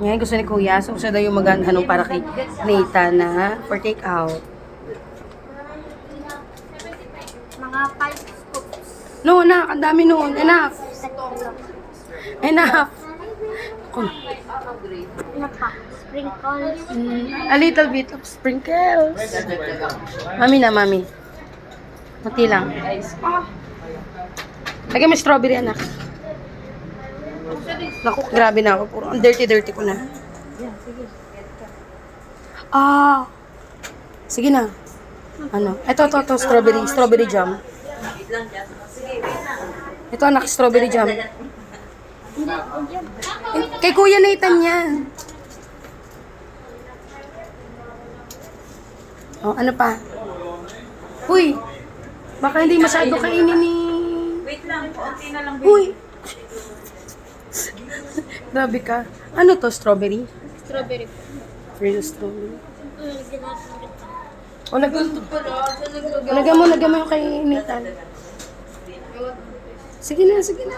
Ngayon gusto ni Kuya, so siya daw yung maghanong para kay Nathan na for take out. Mga 5 scoops. No, anak, ang dami noon. Enough. Enough. Ano pa? Sprinkles. A little bit of sprinkles. Mami na, mami. Mati lang. Lagyan mo strawberry, anak. Naku, grabe na ako. Puro, ang dirty-dirty ko na. Ah. Sige na. Ano? Ito, strawberry. Strawberry jam. Ito, anak, strawberry jam. Kay Kuya Nathan yan. Oh, ano pa? Uy, baka hindi masyado kainin ni... Wait lang, konti na lang. Uy! Grabe ka. Ano to, strawberry? Strawberry po. Real strawberry. Lagyan natin ito. O, lagyan mo yung kay Nathan. Sige na, sige na.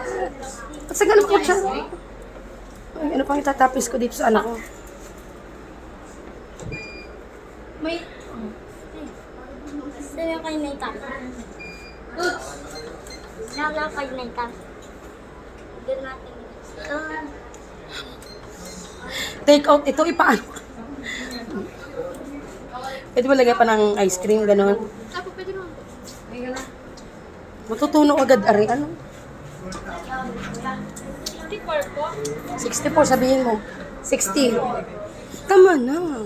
At sa ganun po siya. Ay, ano pang itatapis ko dito sa anak ko? May... Gusto yung kay Nathan. Lala kay Nathan. Lagyan natin ito. Take out, ito ipaano. Pwede ba lagyan pa ng ice cream, gano'n? Apo, pwede naman po. Matutuno agad, ari, ano? 54 po. 64, sabihin mo. 60. Tama na.